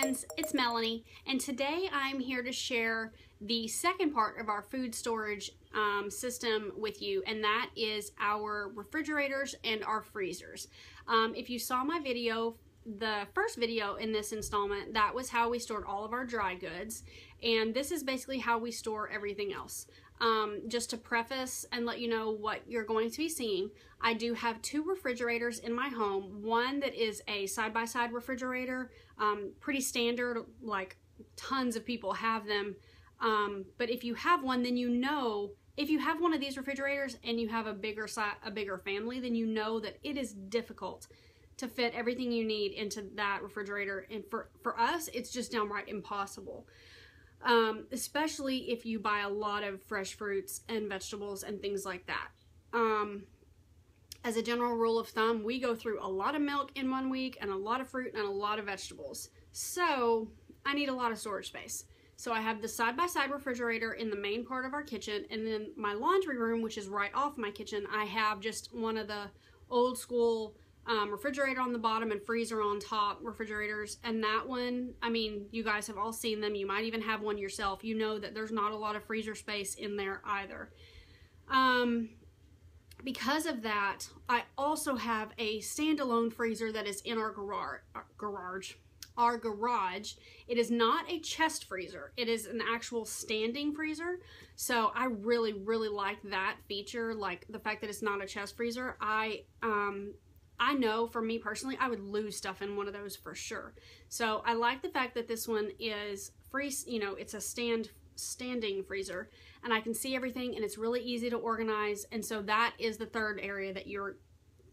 friends, it's Melanie, and today I'm here to share the second part of our food storage system with you, and that is our refrigerators and our freezers. If you saw my video, the first video in this installment, that was how we stored all of our dry goods, and this is basically how we store everything else. Just to preface and let you know what you're going to be seeing, I do have two refrigerators in my home. One that is a side-by-side refrigerator, pretty standard, like tons of people have them. But if you have one, then you know, if you have one of these refrigerators and you have a bigger family, then you know that it is difficult to fit everything you need into that refrigerator. And for us, it's just downright impossible. Especially if you buy a lot of fresh fruits and vegetables and things like that. As a general rule of thumb, we go through a lot of milk in 1 week and a lot of fruit and a lot of vegetables. So I need a lot of storage space. So I have the side-by-side refrigerator in the main part of our kitchen, and then my laundry room, which is right off my kitchen, I have just one of the old school refrigerator on the bottom and freezer on top refrigerators. And that one, I mean, you guys have all seen them. You might even have one yourself. You know that there's not a lot of freezer space in there either. Because of that, I also have a standalone freezer that is in our garage. It is not a chest freezer. It is an actual standing freezer. So I really, really like that feature, like the fact that it's not a chest freezer. I know for me personally, I would lose stuff in one of those for sure. So I like the fact that this one is free, you know, it's a standing freezer, and I can see everything, and it's really easy to organize. And so that is the third area that you're,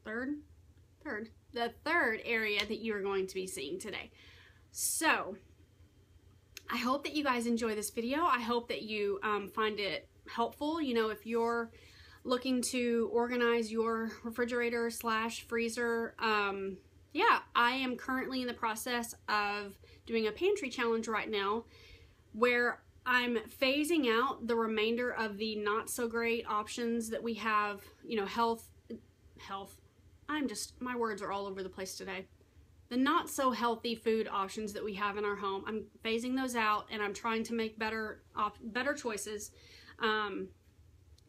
the third area that you're going to be seeing today. So I hope that you guys enjoy this video. I hope that you find it helpful. You know, if you're looking to organize your refrigerator slash freezer, yeah, I am currently in the process of doing a pantry challenge right now where I'm phasing out the remainder of the not so great options that we have, you know, health, my words are all over the place today. The not so healthy food options that we have in our home, I'm phasing those out, and I'm trying to make better choices.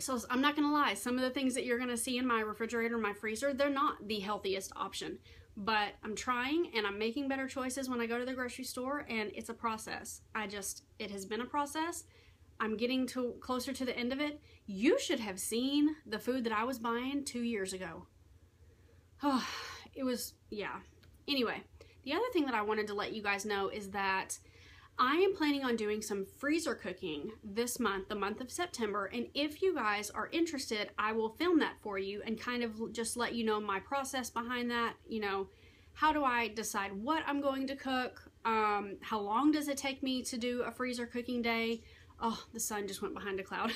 So I'm not gonna lie, some of the things that you're gonna see in my refrigerator, my freezer, they're not the healthiest option, but I'm trying and I'm making better choices when I go to the grocery store, and it's a process. It has been a process. I'm getting closer to the end of it. You should have seen the food that I was buying 2 years ago. Oh, it was, yeah. Anyway, the other thing that I wanted to let you guys know is that I am planning on doing some freezer cooking this month, the month of September, and if you guys are interested, I will film that for you and kind of just let you know my process behind that. You know, how do I decide what I'm going to cook? How long does it take me to do a freezer cooking day? Oh, the sun just went behind a cloud.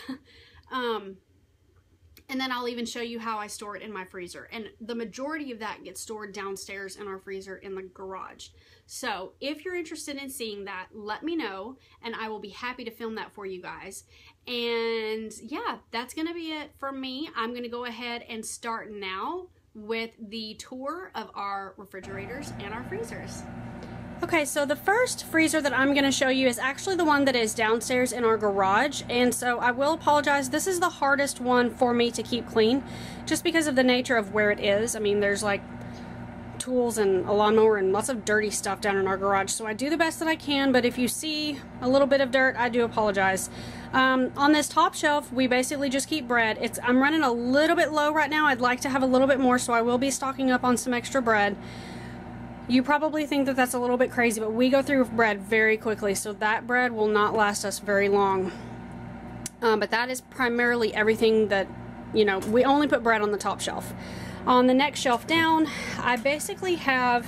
And then I'll even show you how I store it in my freezer. And the majority of that gets stored downstairs in our freezer in the garage. So if you're interested in seeing that, let me know, and I will be happy to film that for you guys. And yeah, that's gonna be it from me. I'm gonna go ahead and start now with the tour of our refrigerators and our freezers. Okay, so the first freezer that I'm going to show you is actually the one that is downstairs in our garage, and so I will apologize. This is the hardest one for me to keep clean just because of the nature of where it is. I mean, there's like tools and a lawnmower and lots of dirty stuff down in our garage, so I do the best that I can, but if you see a little bit of dirt, I do apologize. On this top shelf, we basically just keep bread. I'm running a little bit low right now. I'd like to have a little bit more, so I will be stocking up on some extra bread. You probably think that that's a little bit crazy, but we go through bread very quickly, so that bread will not last us very long. But that is primarily everything that, you know, we only put bread on the top shelf. On the next shelf down, I basically have,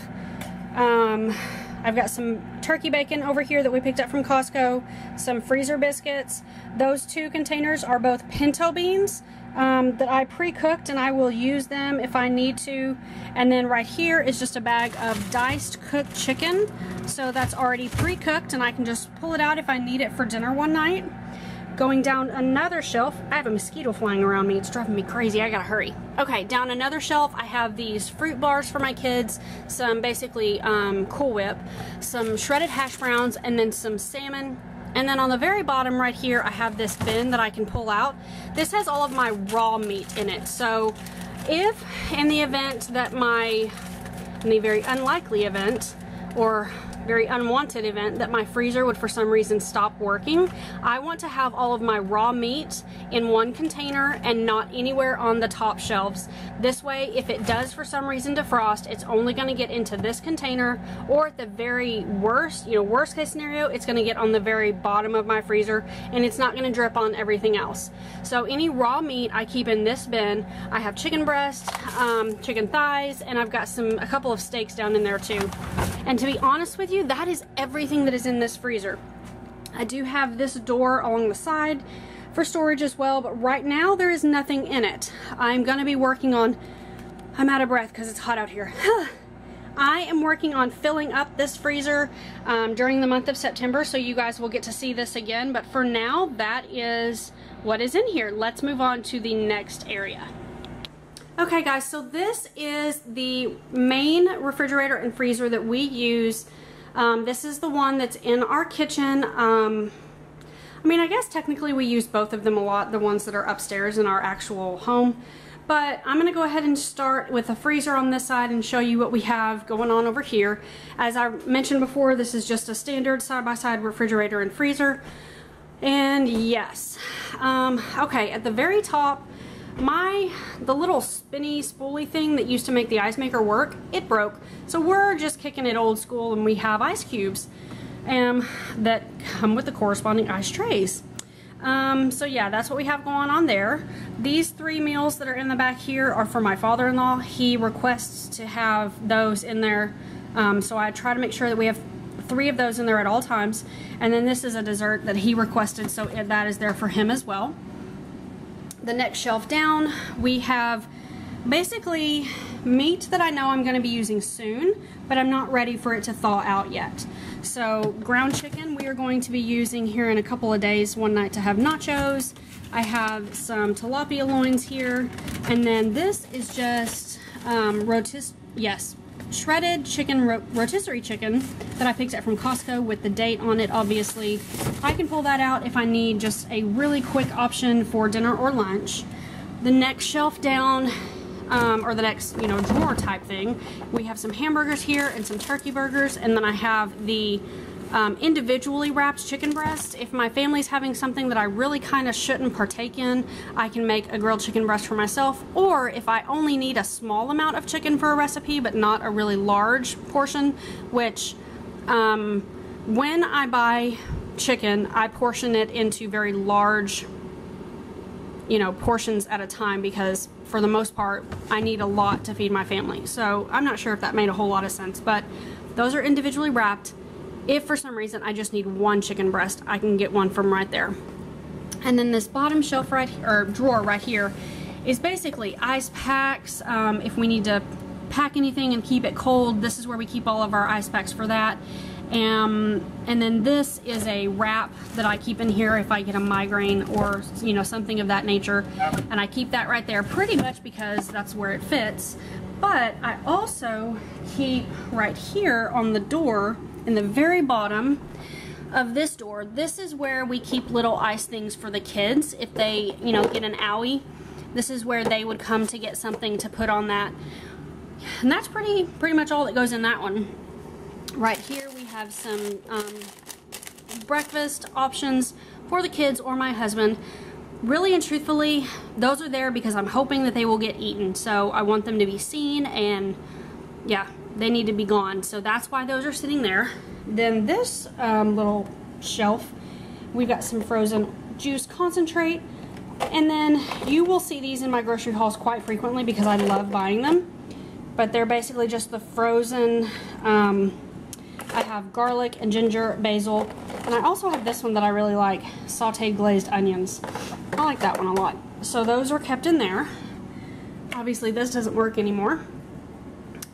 I've got some turkey bacon over here that we picked up from Costco, some freezer biscuits. Those two containers are both pinto beans that I pre-cooked, and I will use them if I need to. And then right here is just a bag of diced cooked chicken. So that's already pre-cooked, and I can just pull it out if I need it for dinner one night. Going down another shelf, I have a mosquito flying around me. It's driving me crazy. I gotta hurry. Okay, down another shelf, I have these fruit bars for my kids, some basically Cool Whip, some shredded hash browns, and then some salmon. And then on the very bottom right here, I have this bin that I can pull out. This has all of my raw meat in it. So if in the event that in the very unlikely event, or very unwanted event, that my freezer would for some reason stop working, I want to have all of my raw meat in one container and not anywhere on the top shelves. This way, if it does for some reason defrost, it's only going to get into this container, or at the very worst, worst case scenario, it's going to get on the very bottom of my freezer and it's not going to drip on everything else. So any raw meat I keep in this bin. I have chicken breast, chicken thighs, and I've got a couple of steaks down in there too. And to be honest with you, that is everything that is in this freezer. I do have this door along the side for storage as well, but right now there is nothing in it. I'm going to be working on, I'm out of breath because it's hot out here. I am working on filling up this freezer during the month of September, so you guys will get to see this again, but for now, that is what is in here. Let's move on to the next area. Okay guys, so this is the main refrigerator and freezer that we use. This is the one that's in our kitchen. I mean, I guess technically we use both of them a lot, the ones that are upstairs in our actual home. But I'm going to go ahead and start with the freezer on this side and show you what we have going on over here. As I mentioned before, this is just a standard side-by-side refrigerator and freezer. And yes, okay, at the very top, the little spinny spoolie thing that used to make the ice maker work, it broke. So we're just kicking it old school, and we have ice cubes that come with the corresponding ice trays. So yeah, that's what we have going on there. These 3 meals that are in the back here are for my father-in-law. He requests to have those in there, so I try to make sure that we have 3 of those in there at all times. And then this is a dessert that he requested, so that is there for him as well. The next shelf down, we have basically meat that I know I'm going to be using soon, but I'm not ready for it to thaw out yet. So ground chicken we are going to be using here in a couple of days, one night to have nachos. I have some tilapia loins here, and then this is just shredded chicken, rotisserie chicken that I picked up from Costco with the date on it, obviously. I can pull that out if I need just a really quick option for dinner or lunch. The next shelf down, or the next, drawer type thing, we have some hamburgers here and some turkey burgers, and then I have the individually wrapped chicken breasts. If my family's having something that I really kind of shouldn't partake in, I can make a grilled chicken breast for myself, or if I only need a small amount of chicken for a recipe but not a really large portion, which when I buy chicken, I portion it into very large portions at a time, because for the most part I need a lot to feed my family. So I'm not sure if that made a whole lot of sense, but those are individually wrapped. If for some reason I just need one chicken breast, I can get one from right there. And then this bottom shelf drawer right here is basically ice packs. If we need to pack anything and keep it cold, this is where we keep all of our ice packs for that. And then this is a wrap that I keep in here if I get a migraine or something of that nature, and I keep that right there pretty much because that's where it fits. But I also keep right here on the door, in the very bottom of this door, this is where we keep little ice things for the kids. If they get an owie, this is where they would come to get something to put on that. And that's pretty much all that goes in that one. Right here we have some breakfast options for the kids or my husband. Really and truthfully, those are there because I'm hoping that they will get eaten. So I want them to be seen, and yeah, they need to be gone. So that's why those are sitting there. Then this little shelf, we've got some frozen juice concentrate. And then you will see these in my grocery hauls quite frequently because I love buying them. But they're basically just the frozen, I have garlic and ginger, basil, and I also have this one that I really like, sauteed glazed onions. I like that one a lot. So those are kept in there. Obviously this doesn't work anymore.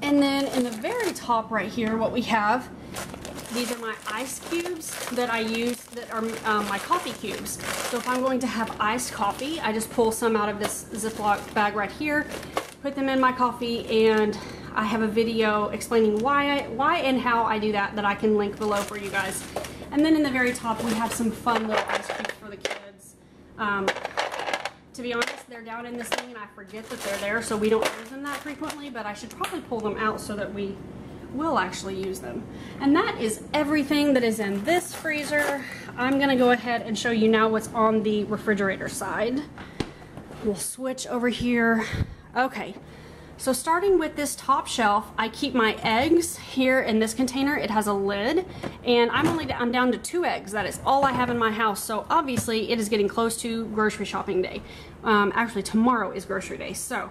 And then in the very top right here, what we have These are my ice cubes that I use that are my coffee cubes. So if I'm going to have iced coffee, I just pull some out of this Ziploc bag right here, put them in my coffee, and I have a video explaining why and how I do that I can link below for you guys. And then in the very top, we have some fun little ice cubes for the kids. To be honest, they're down in this thing and I forget that they're there, so we don't use them that frequently, but I should probably pull them out so that we will actually use them. And that is everything that is in this freezer. I'm gonna go ahead and show you now what's on the refrigerator side. We'll switch over here. Okay, so starting with this top shelf, I keep my eggs here in this container. It has a lid, and I'm down to 2 eggs. That is all I have in my house, so obviously it is getting close to grocery shopping day. Actually, tomorrow is grocery day, so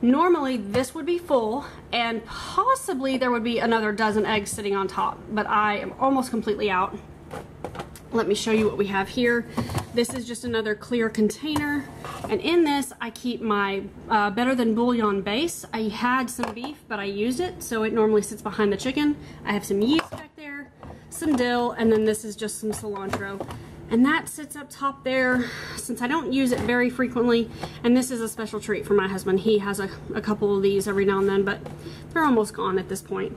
normally this would be full, and possibly there would be another dozen eggs sitting on top, but I am almost completely out. Let me show you what we have here. This is just another clear container, and in this I keep my Better Than Bouillon base. I had some beef, but I used it, so it normally sits behind the chicken. I have some yeast back there, some dill, and then this is just some cilantro. And that sits up top there since I don't use it very frequently, and this is a special treat for my husband. He has a couple of these every now and then, but they're almost gone at this point.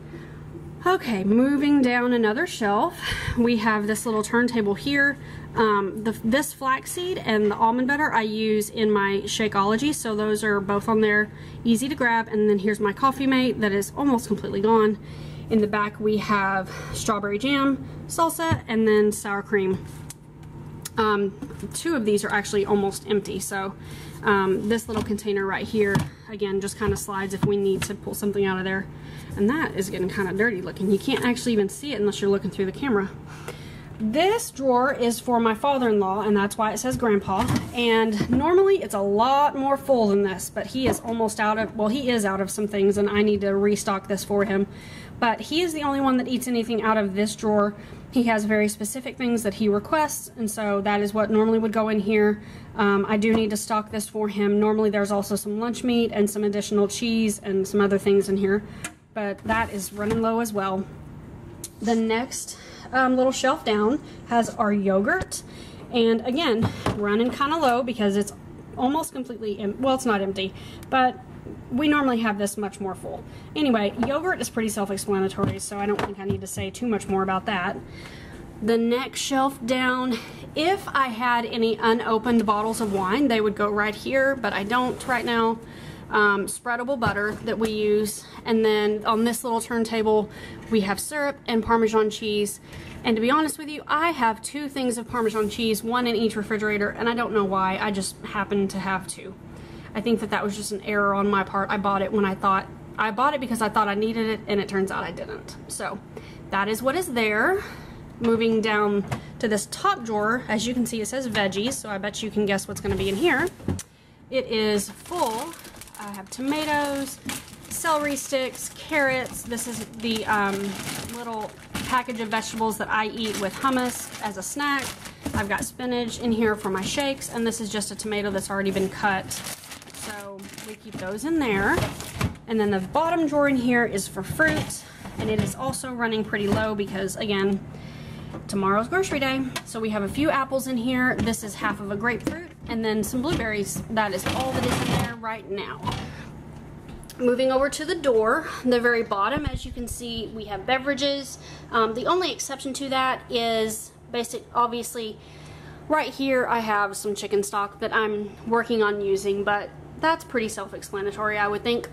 Okay, moving down another shelf, we have this little turntable here. This flaxseed and the almond butter I use in my Shakeology, so those are both on there, easy to grab. And then here's my coffee mate that is almost completely gone. In the back we have strawberry jam, salsa, and then sour cream. 2 of these are actually almost empty, so this little container right here, again, just kind of slides if we need to pull something out of there. And that is getting kind of dirty looking. You can't actually even see it unless you're looking through the camera. This drawer is for my father-in-law, and that's why it says Grandpa. And normally it's a lot more full than this, but he is almost out of, well, he is out of some things, and I need to restock this for him. But he is the only one that eats anything out of this drawer. He has very specific things that he requests, and so that is what normally would go in here. I do need to stock this for him. Normally there's also some lunch meat and some additional cheese and some other things in here, but that is running low as well. The next little shelf down has our yogurt, and again, running kind of low because it's almost completely empty. Well, it's not empty, but we normally have this much more full. Anyway, yogurt is pretty self-explanatory, so I don't think I need to say too much more about that. The next shelf down, if I had any unopened bottles of wine, they would go right here, but I don't right now. Spreadable butter that we use, and then on this little turntable we have syrup and Parmesan cheese. And to be honest with you, I have 2 things of Parmesan cheese, 1 in each refrigerator, and I don't know why. I just happen to have 2. I think that was just an error on my part. I bought it because I thought I needed it, and it turns out I didn't. So that is what is there. Moving down to this top drawer, as you can see, it says veggies, so I bet you can guess what's going to be in here. It is full. I have tomatoes, celery sticks, carrots. This is the little package of vegetables that I eat with hummus as a snack. I've got spinach in here for my shakes, and this is just a tomato that's already been cut. So we keep those in there. And then the bottom drawer in here is for fruit, and it is also running pretty low because, again, tomorrow's grocery day. So we have a few apples in here. This is half of a grapefruit, and then some blueberries. That is all that is in there right now. Moving over to the door, the very bottom, as you can see, we have beverages. The only exception to that is obviously right here I have some chicken stock that I'm working on using, but that's pretty self-explanatory, I would think.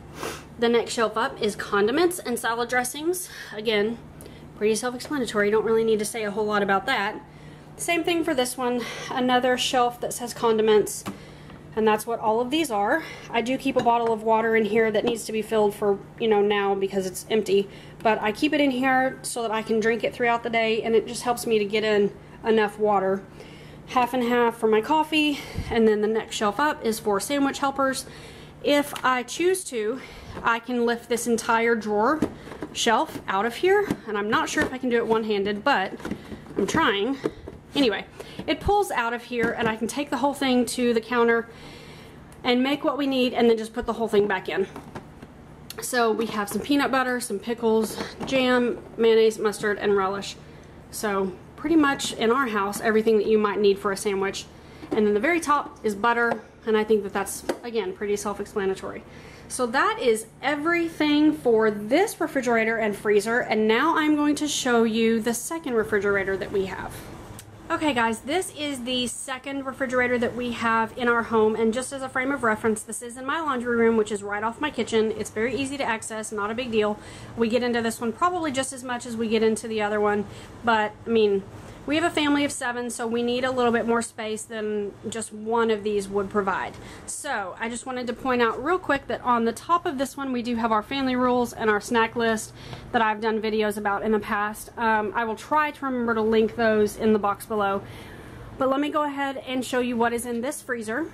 The next shelf up is condiments and salad dressings. Again, pretty self-explanatory. Don't really need to say a whole lot about that. Same thing for this one. Another shelf that says condiments, and that's what all of these are. I do keep a bottle of water in here that needs to be filled for, now because it's empty, but I keep it in here so that I can drink it throughout the day, and it just helps me to get in enough water. Half and half for my coffee, and then the next shelf up is for sandwich helpers. If I choose to, I can lift this entire drawer shelf out of here, and I'm not sure if I can do it one-handed, but I'm trying. Anyway, it pulls out of here, and I can take the whole thing to the counter and make what we need, and then just put the whole thing back in. So we have some peanut butter, some pickles, jam, mayonnaise, mustard, and relish. So pretty much in our house, everything that you might need for a sandwich. And then the very top is butter, and I think that that's, again, pretty self-explanatory. So that is everything for this refrigerator and freezer, and now I'm going to show you the second refrigerator that we have. Okay guys, this is the second refrigerator that we have in our home, and just as a frame of reference, this is in my laundry room, which is right off my kitchen. It's very easy to access, not a big deal. We get into this one probably just as much as we get into the other one, but I mean, we have a family of 7, so we need a little bit more space than just one of these would provide. So I just wanted to point out real quick that on the top of this one we do have our family rules and our snack list that I've done videos about in the past. I will try to remember to link those in the box below. But let me go ahead and show you what is in this freezer.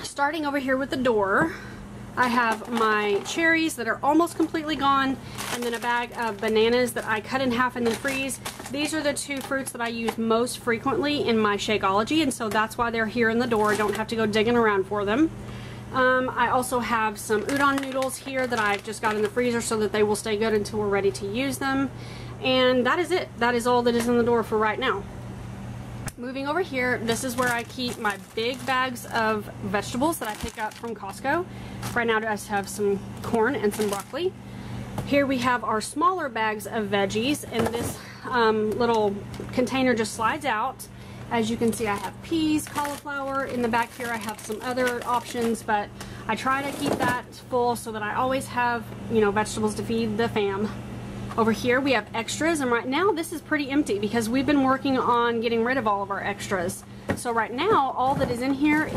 Starting over here with the door, I have my cherries that are almost completely gone, and then a bag of bananas that I cut in half and then freeze. These are the 2 fruits that I use most frequently in my Shakeology, and so that's why they're here in the door. I don't have to go digging around for them. I also have some udon noodles here that I've just got in the freezer so that they will stay good until we're ready to use them. And that is it. That is all that is in the door for right now. Moving over here, this is where I keep my big bags of vegetables that I pick up from Costco. Right now I just have some corn and some broccoli. Here we have our smaller bags of veggies, and this little container just slides out. As you can see, I have peas, cauliflower. In the back here I have some other options, but I try to keep that full so that I always have, you know, vegetables to feed the fam. Over here we have extras, and right now this is pretty empty because we've been working on getting rid of all of our extras. So right now all that is in here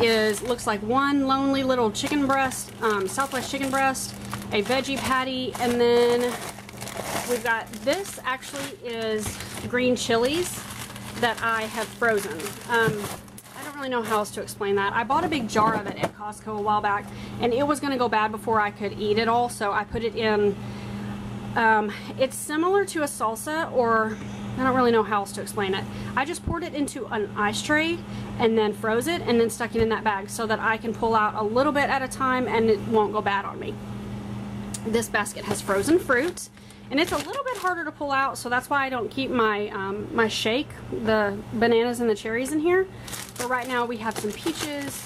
looks like one lonely little chicken breast, Southwest chicken breast, a veggie patty, and then we've got this actually is green chilies that I have frozen. I don't really know how else to explain that. I bought a big jar of it at Costco a while back, and it was going to go bad before I could eat it all, so I put it in. It's similar to a salsa, or I don't really know how else to explain it. I just poured it into an ice tray and then froze it and then stuck it in that bag so that I can pull out a little bit at a time and it won't go bad on me. This basket has frozen fruit, and it's a little bit harder to pull out, so that's why I don't keep my my shake, the bananas and the cherries in here. But right now we have some peaches,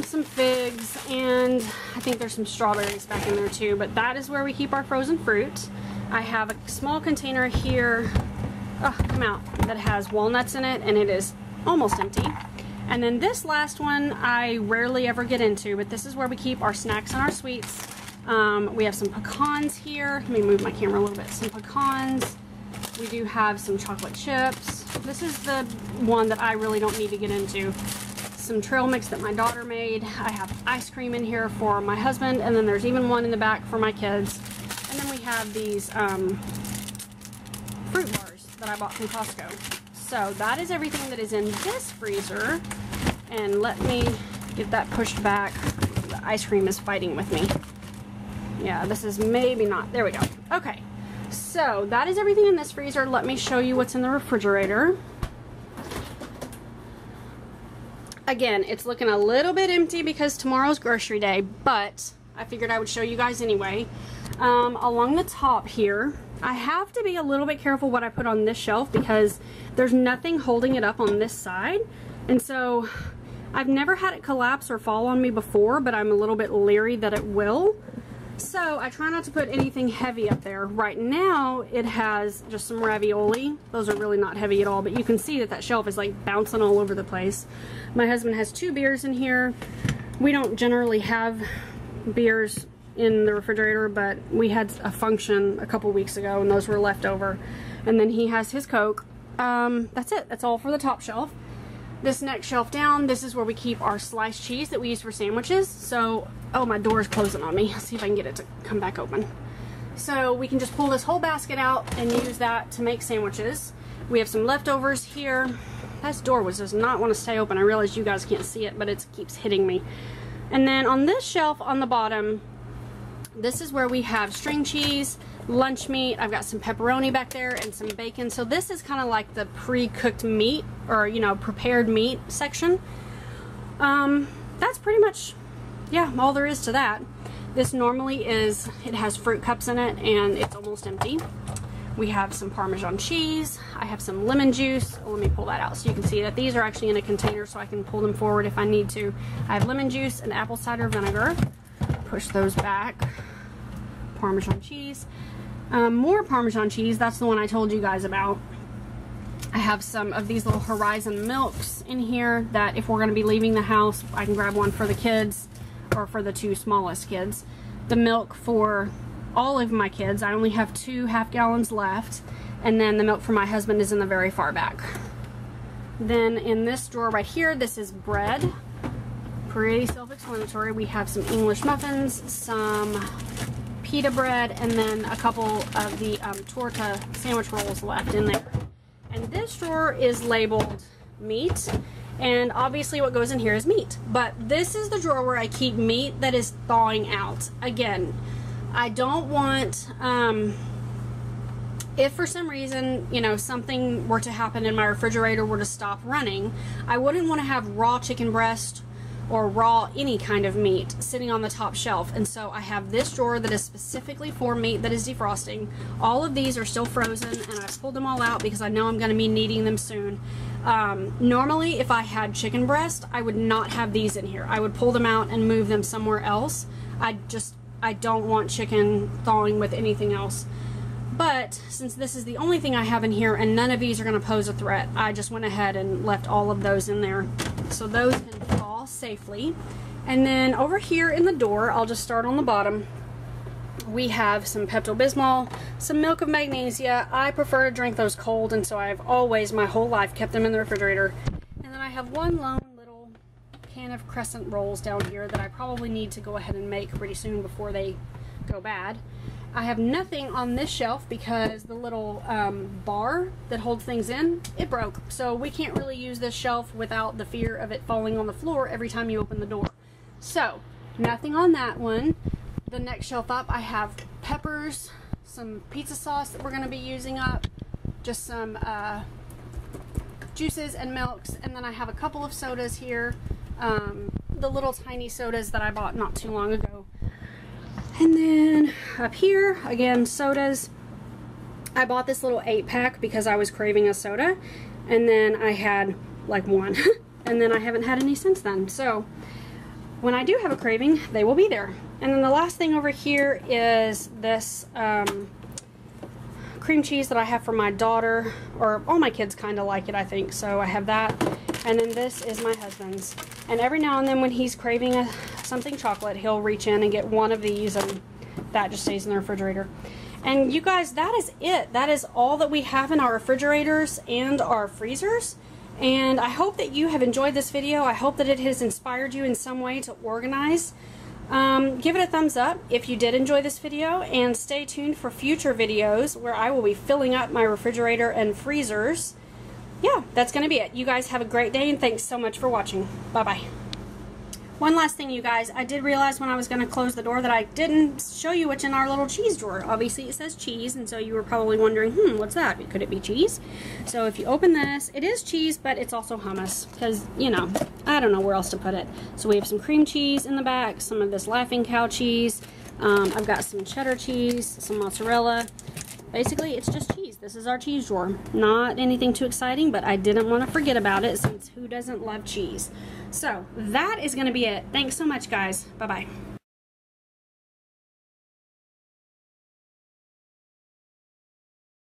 some figs, and I think there's some strawberries back in there too, but that is where we keep our frozen fruit. I have a small container here, that has walnuts in it, and it is almost empty. And then this last one I rarely ever get into, but this is where we keep our snacks and our sweets. We have some pecans here. Let me move my camera a little bit. Some pecans. We do have some chocolate chips. This is the one that I really don't need to get into. Some trail mix that my daughter made. I have ice cream in here for my husband, and then there's even one in the back for my kids. And then we have these fruit bars that I bought from Costco. So that is everything that is in this freezer. And let me get that pushed back. The ice cream is fighting with me. Yeah, this is maybe not. There we go. Okay, so that is everything in this freezer. Let me show you what's in the refrigerator. Again, it's looking a little bit empty because tomorrow's grocery day, but I figured I would show you guys anyway. Along the top here, I have to be a little bit careful what I put on this shelf because there's nothing holding it up on this side. And so I've never had it collapse or fall on me before, but I'm a little bit leery that it will. So I try not to put anything heavy up there. Right now it has just some ravioli. Those are really not heavy at all, but you can see that that shelf is like bouncing all over the place. My husband has 2 beers in here. We don't generally have beers in the refrigerator, but we had a function a couple weeks ago and those were left over. And then he has his Coke. That's it. That's all for the top shelf. This next shelf down, this is where we keep our sliced cheese that we use for sandwiches. So, oh, my door is closing on me. Let's see if I can get it to come back open. So we can just pull this whole basket out and use that to make sandwiches. We have some leftovers here. This door does not want to stay open. I realize you guys can't see it, but it keeps hitting me. And then on this shelf on the bottom, this is where we have string cheese, lunch meat. I've got some pepperoni back there and some bacon. So this is kind of like the pre-cooked meat, or you know, prepared meat section. That's pretty much, yeah, all there is to that. This normally it has fruit cups in it and it's almost empty. We have some Parmesan cheese. I have some lemon juice. Oh, let me pull that out so you can see that these are actually in a container so I can pull them forward if I need to. I have lemon juice and apple cider vinegar. Push those back. Parmesan cheese. More Parmesan cheese. That's the one I told you guys about. I have some of these little Horizon milks in here that if we're going to be leaving the house, I can grab one for the kids or for the 2 smallest kids. The milk for all of my kids, I only have 2 half-gallons left, and then the milk for my husband is in the very far back. Then in this drawer right here, this is bread. Pretty self-explanatory. We have some English muffins, some pita bread, and then a couple of the torta sandwich rolls left in there. And this drawer is labeled meat, and obviously what goes in here is meat. But this is the drawer where I keep meat that is thawing out. Again, I don't want, if for some reason, you know, something were to happen and my refrigerator were to stop running, I wouldn't want to have raw chicken breast or raw any kind of meat sitting on the top shelf. And so I have this drawer that is specifically for meat that is defrosting. All of these are still frozen and I've pulled them all out because I know I'm going to be needing them soon. Normally if I had chicken breast, I would not have these in here. I would pull them out and move them somewhere else. I don't want chicken thawing with anything else. But since this is the only thing I have in here and none of these are going to pose a threat, I just went ahead and left all of those in there. So those can thaw safely. And then over here in the door, I'll just start on the bottom. We have some Pepto-Bismol, some milk of magnesia. I prefer to drink those cold, and so I've always, my whole life, kept them in the refrigerator. And then I have one lone little can of crescent rolls down here that I probably need to go ahead and make pretty soon before they go bad. I have nothing on this shelf because the little bar that holds things in, it broke. So we can't really use this shelf without the fear of it falling on the floor every time you open the door. So nothing on that one. The next shelf up, I have peppers, some pizza sauce that we're going to be using up, just some juices and milks, and then I have a couple of sodas here, the little tiny sodas that I bought not too long ago. And then up here, again, sodas. I bought this little 8-pack because I was craving a soda, and then I had like one, and then I haven't had any since then. So when I do have a craving, they will be there. And then the last thing over here is this cream cheese that I have for my daughter, or all my kids kind of like it, I think, so I have that. And then this is my husband's, and every now and then when he's craving something chocolate, he'll reach in and get one of these, and that just stays in the refrigerator. And you guys, that is it. That is all that we have in our refrigerators and our freezers. And I hope that you have enjoyed this video. I hope that it has inspired you in some way to organize. Give it a thumbs up if you did enjoy this video, and stay tuned for future videos where I will be filling up my refrigerator and freezers. Yeah, that's going to be it. You guys have a great day, and thanks so much for watching. Bye-bye. One last thing, you guys. I did realize when I was going to close the door that I didn't show you what's in our little cheese drawer. Obviously, it says cheese, and so you were probably wondering, what's that? Could it be cheese? So if you open this, it is cheese, but it's also hummus, because, you know, I don't know where else to put it. So we have some cream cheese in the back, some of this Laughing Cow cheese. I've got some cheddar cheese, some mozzarella. Basically, it's just cheese. This is our cheese drawer. Not anything too exciting, but I didn't want to forget about it, since who doesn't love cheese? So that is going to be it. Thanks so much, guys. Bye-bye.